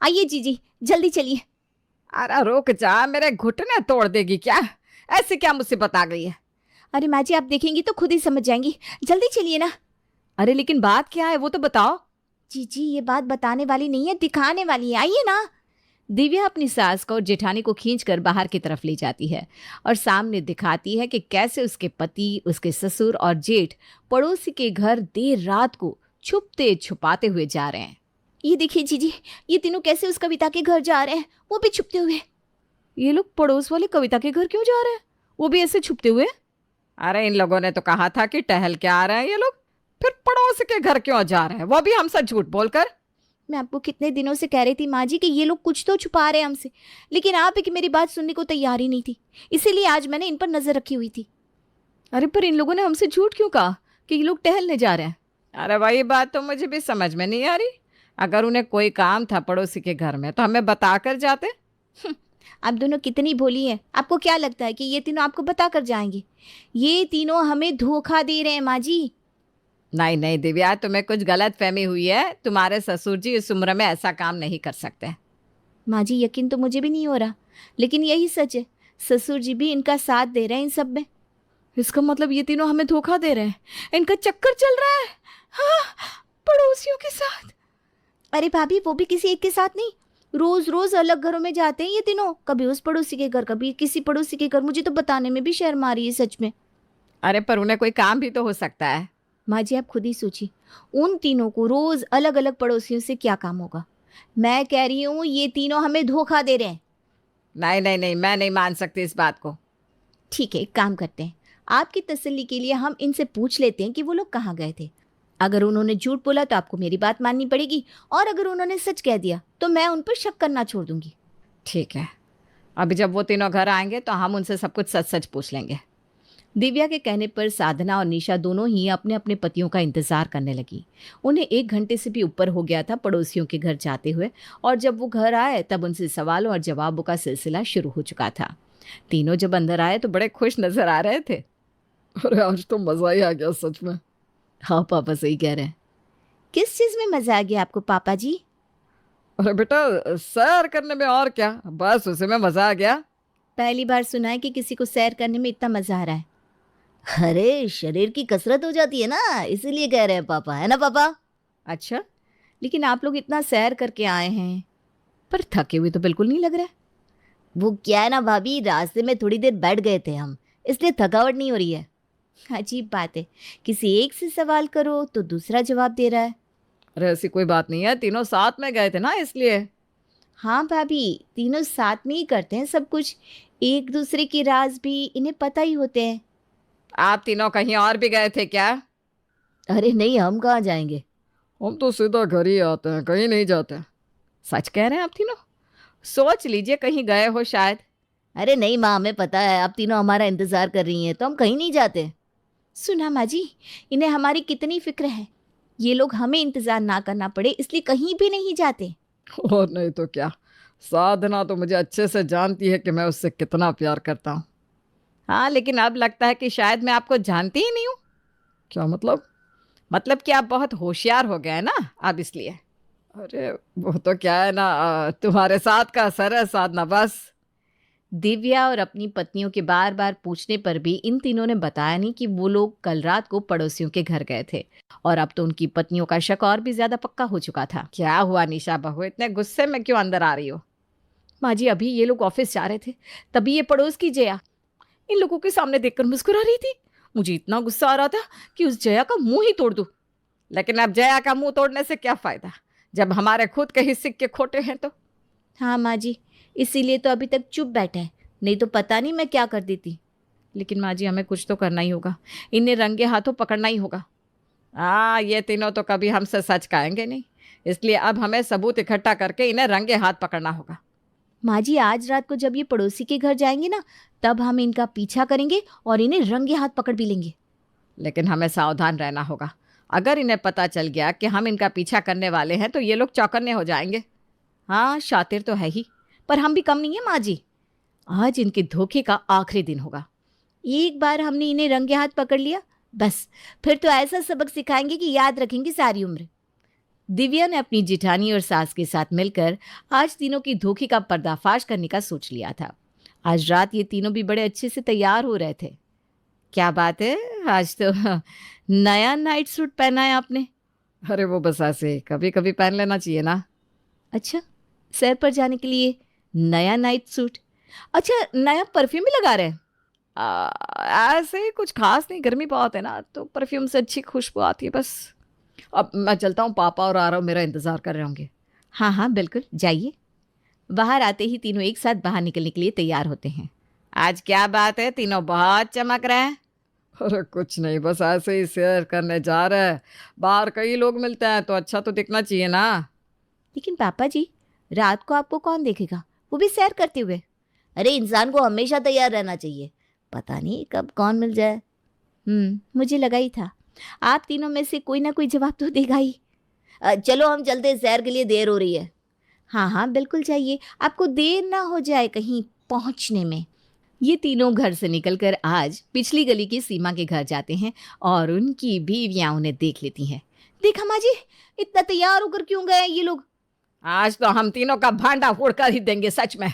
आइए जीजी, जल्दी चलिए। अरे रुक जा, मेरे घुटने तोड़ देगी क्या? ऐसी क्या मुसीबत आ गई है? अरे माँ जी, आप देखेंगी तो खुद ही समझ जाएंगी, जल्दी चलिए ना। अरे लेकिन बात क्या है वो तो बताओ। जीजी ये बात बताने वाली नहीं है, दिखाने वाली है, आइए ना। दिव्या अपनी सास को और जेठानी को खींचकर बाहर की तरफ ले जाती है और सामने दिखाती है कि कैसे उसके पति, उसके ससुर और जेठ पड़ोसी के घर देर रात को छुपते छुपाते हुए जा रहे हैं। ये देखिए जीजी, ये तीनों कैसे उस कविता के घर जा रहे हैं, वो भी छुपते हुए। ये लोग पड़ोस वाले कविता के घर क्यों जा रहे हैं, वो भी ऐसे छुपते हुए? अरे इन लोगों ने तो कहा था कि टहल के आ रहे हैं ये लोग, फिर पड़ोस के घर क्यों जा रहे हैं, वो भी हमसे झूठ बोलकर। मैं आपको कितने दिनों से कह रही थी माँ जी कि ये लोग कुछ तो छुपा रहे हैं हमसे, लेकिन आप की मेरी बात सुनने को तैयार ही नहीं थी, इसीलिए आज मैंने इन पर नजर रखी हुई थी। अरे पर इन लोगों ने हमसे झूठ क्यों कहा कि ये लोग टहलने जा रहे हैं? अरे वही बात तो मुझे भी समझ में नहीं आ रही। अगर उन्हें कोई काम था पड़ोसी के घर में तो हमें बता कर जाते। आप दोनों कितनी भोली हैं, आपको क्या लगता है कि ये तीनों आपको बता कर जाएंगे? ये तीनों हमें धोखा दे रहे हैं माँ जी। नहीं नहीं दिव्या, तुम्हें कुछ गलत फहमी हुई है। तुम्हारे ससुर जी इस उम्र में ऐसा काम नहीं कर सकते। माँ जी यकीन तो मुझे भी नहीं हो रहा, लेकिन यही सच है, ससुर जी भी इनका साथ दे रहे हैं इन सब में। इसका मतलब ये तीनों हमें धोखा दे रहे हैं, इनका चक्कर चल रहा है। हाँ, पड़ोसियों के साथ। अरे भाभी वो भी किसी एक के साथ नहीं, रोज रोज अलग घरों में जाते हैं ये तीनों, कभी उस पड़ोसी के घर कभी किसी पड़ोसी के घर। मुझे तो बताने में भी शर्म आ रही है सच में। अरे पर उन्हें कोई काम भी तो हो सकता है। माँ जी आप खुद ही सोचिए, उन तीनों को रोज अलग अलग पड़ोसियों से क्या काम होगा। मैं कह रही हूँ ये तीनों हमें धोखा दे रहे हैं। नहीं नहीं नहीं, मैं नहीं मान सकती इस बात को। ठीक है, एक काम करते हैं, आपकी तसल्ली के लिए हम इनसे पूछ लेते हैं कि वो लोग कहाँ गए थे। अगर उन्होंने झूठ बोला तो आपको मेरी बात माननी पड़ेगी, और अगर उन्होंने सच कह दिया तो मैं उन पर शक करना छोड़ दूंगी। ठीक है, अभी जब वो तीनों घर आएंगे तो हम उनसे सब कुछ सच सच पूछ लेंगे। दिव्या के कहने पर साधना और निशा दोनों ही अपने अपने पतियों का इंतजार करने लगी। उन्हें 1 घंटे से भी ऊपर हो गया था पड़ोसियों के घर जाते हुए, और जब वो घर आए तब उनसे सवालों और जवाबों का सिलसिला शुरू हो चुका था। तीनों जब अंदर आए तो बड़े खुश नजर आ रहे थे। अरे आज तो मजा ही आ गया सच में। हाँ पापा सही कह रहे हैं। किस चीज में मजा आ गया आपको पापा जी? अरे बेटा, सैर करने में और क्या, बस उसी में मजा आ गया। पहली बार सुना है कि किसी को सैर करने में इतना मजा आ रहा है। अरे शरीर की कसरत हो जाती है ना, इसीलिए कह रहे हैं पापा, है ना पापा? अच्छा, लेकिन आप लोग इतना सैर करके आए हैं पर थके हुए तो बिल्कुल नहीं लग रहा है। वो क्या है ना भाभी, रास्ते में थोड़ी देर बैठ गए थे हम, इसलिए थकावट नहीं हो रही है। अजीब बात है, किसी एक से सवाल करो तो दूसरा जवाब दे रहा है। अरे ऐसी कोई बात नहीं है, तीनों साथ में गए थे ना इसलिए। हाँ भाभी, तीनों साथ में ही करते हैं सब कुछ, एक दूसरे के राज भी इन्हें पता ही होते हैं। आप तीनों कहीं और भी गए थे क्या? अरे नहीं, हम कहाँ जाएंगे। हम तो सीधा घर ही आते हैं, कहीं नहीं जाते। सच कह रहे हैं आप तीनों? सोच लीजिए कहीं गए हो शायद। अरे नहीं माँ, हमें पता है आप तीनों हमारा इंतजार कर रही हैं, तो हम कहीं नहीं जाते। सुना माँ जी, इन्हें हमारी कितनी फिक्र है, ये लोग हमें इंतजार ना करना पड़े इसलिए कहीं भी नहीं जाते। और नहीं तो क्या, साधना तो मुझे अच्छे से जानती है कि मैं उससे कितना प्यार करता हूँ। हाँ लेकिन अब लगता है कि शायद मैं आपको जानती ही नहीं हूँ। क्या मतलब? मतलब कि आप बहुत होशियार हो गए हैं ना अब, इसलिए। अरे वो तो क्या है ना, तुम्हारे साथ का असर है साधना, बस। दिव्या और अपनी पत्नियों के बार बार पूछने पर भी इन तीनों ने बताया नहीं कि वो लोग कल रात को पड़ोसियों के घर गए थे, और अब तो उनकी पत्नियों का शक और भी ज्यादा पक्का हो चुका था। क्या हुआ निशा बहू, इतने गुस्से में क्यों अंदर आ रही हो? माँ जी अभी ये लोग ऑफिस जा रहे थे, तभी ये पड़ोस की जया इन लोगों के सामने देखकर मुस्कुरा रही थी। मुझे इतना गुस्सा आ रहा था कि उस जया का मुंह ही तोड़ दूं। लेकिन अब जया का मुंह तोड़ने से क्या फायदा जब हमारे खुद के ही सिक्के खोटे हैं तो। हाँ माँ जी, इसीलिए तो अभी तक चुप बैठा है, नहीं तो पता नहीं मैं क्या कर देती। लेकिन माँ जी हमें कुछ तो करना ही होगा, इन्हें रंगे हाथों पकड़ना ही होगा। हाँ, ये तीनों तो कभी हमसे सच कहेंगे नहीं, इसलिए अब हमें सबूत इकट्ठा करके इन्हें रंगे हाथ पकड़ना होगा। माँ जी आज रात को जब ये पड़ोसी के घर जाएंगे ना, तब हम इनका पीछा करेंगे और इन्हें रंगे हाथ पकड़ भी लेंगे। लेकिन हमें सावधान रहना होगा, अगर इन्हें पता चल गया कि हम इनका पीछा करने वाले हैं तो ये लोग चौकन्ने हो जाएंगे। हाँ शातिर तो है ही, पर हम भी कम नहीं है माँ जी। आज इनके धोखे का आखिरी दिन होगा। एक बार हमने इन्हें रंगे हाथ पकड़ लिया, बस फिर तो ऐसा सबक सिखाएंगे कि याद रखेंगे सारी उम्र। दिव्या ने अपनी जिठानी और सास के साथ मिलकर आज तीनों की धोखे का पर्दाफाश करने का सोच लिया था। आज रात ये तीनों भी बड़े अच्छे से तैयार हो रहे थे। क्या बात है, आज तो नया नाइट सूट पहना है आपने? अरे वो बस ऐसे कभी कभी पहन लेना चाहिए ना। अच्छा, सैर पर जाने के लिए नया नाइट सूट? अच्छा, नया परफ्यूम भी लगा रहे हैं? ऐसे ही कुछ खास नहीं, गर्मी बहुत है ना तो परफ्यूम से अच्छी खुशबू आती है बस। अब मैं चलता हूँ, पापा और आरव मेरा इंतजार कर रहे होंगे। हाँ हाँ बिल्कुल, जाइए। बाहर आते ही तीनों एक साथ बाहर निकलने के लिए तैयार होते हैं। आज क्या बात है, तीनों बहुत चमक रहे हैं। अरे कुछ नहीं, बस ऐसे ही सैर करने जा रहे हैं। बाहर कई लोग मिलते हैं तो अच्छा तो दिखना चाहिए ना। लेकिन पापा जी, रात को आपको कौन देखेगा, वो भी सैर करते हुए? अरे इंसान को हमेशा तैयार रहना चाहिए, पता नहीं कब कौन मिल जाए। मुझे लगा ही था, आप तीनों में से कोई ना कोई जवाब तो देगा ही। चलो हम चलते हैं, सैर के लिए देर हो रही है। हाँ हाँ बिल्कुल जाइए, आपको देर ना हो जाए कहीं पहुंचने में। ये तीनों घर से निकलकर आज पिछली गली की सीमा के घर जाते हैं और उनकी बीवियां उन्हें देख लेती हैं। देखा माँ जी, इतना तैयार होकर क्यों गए ये लोग? आज तो हम तीनों का भांडा फोड़ कर ही देंगे सच में।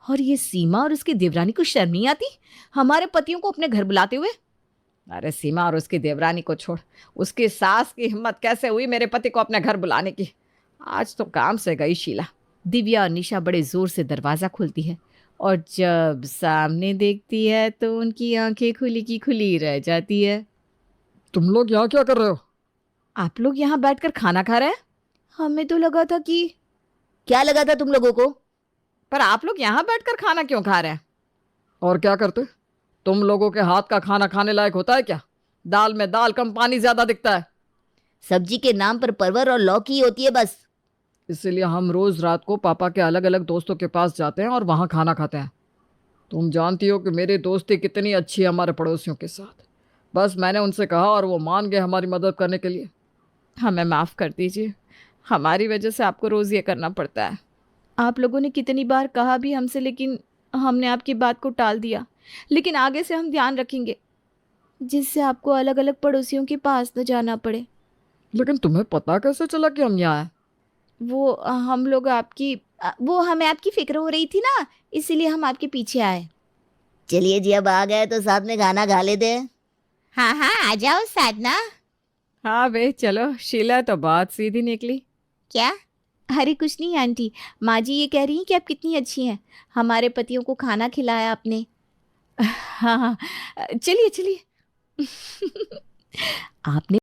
और ये सीमा और उसकी देवरानी को शर्म नहीं आती हमारे पतियों को अपने घर बुलाते हुए? अरे सीमा और उसकी देवरानी को छोड़, उसकी सास की हिम्मत कैसे हुई मेरे पति को अपने घर बुलाने की। आज तो काम से गई शीला। दिव्या और निशा बड़े जोर से दरवाजा खोलती है और जब सामने देखती है तो उनकी आंखें खुली की खुली रह जाती है। तुम लोग यहाँ क्या कर रहे हो? आप लोग यहाँ बैठकर खाना खा रहे हैं? हमें तो लगा था कि... क्या लगा था तुम लोगों को? पर आप लोग यहाँ बैठकर खाना क्यों खा रहे हैं? और क्या करते? तुम लोगों के हाथ का खाना खाने लायक होता है क्या? दाल में दाल कम, पानी ज्यादा दिखता है। सब्जी के नाम पर परवर और लौकी होती है बस। इसीलिए हम रोज रात को पापा के अलग अलग दोस्तों के पास जाते हैं और वहाँ खाना खाते हैं। तुम जानती हो कि मेरी दोस्ती कितनी अच्छी है हमारे पड़ोसियों के साथ। बस मैंने उनसे कहा और वो मान गए हमारी मदद करने के लिए। हमें माफ़ कर दीजिए, हमारी वजह से आपको रोज़ ये करना पड़ता है। आप लोगों ने कितनी बार कहा भी हमसे, लेकिन हमने आपकी बात को टाल दिया। लेकिन आगे से हम ध्यान रखेंगे जिससे आपको अलग अलग पड़ोसियों के पास न जाना पड़े। लेकिन तुम्हें पता कैसे चला कि हम यहाँ आए? वो हम लोग आपकी वो हमें आपकी फिक्र हो रही थी ना, इसीलिए हम आपके पीछे आए। चलिए जी, अब आ गए तो साथ में खाना खा लेते हैं। हाँ हाँ आ जाओ साधना। हाँ वे चलो, शीला तो बात सीधी निकली। क्या? अरे कुछ नहीं आंटी, माँ जी ये कह रही हैं कि आप कितनी अच्छी हैं, हमारे पतियों को खाना खिलाया आपने। हाँ हाँ चलिए चलिए। आपने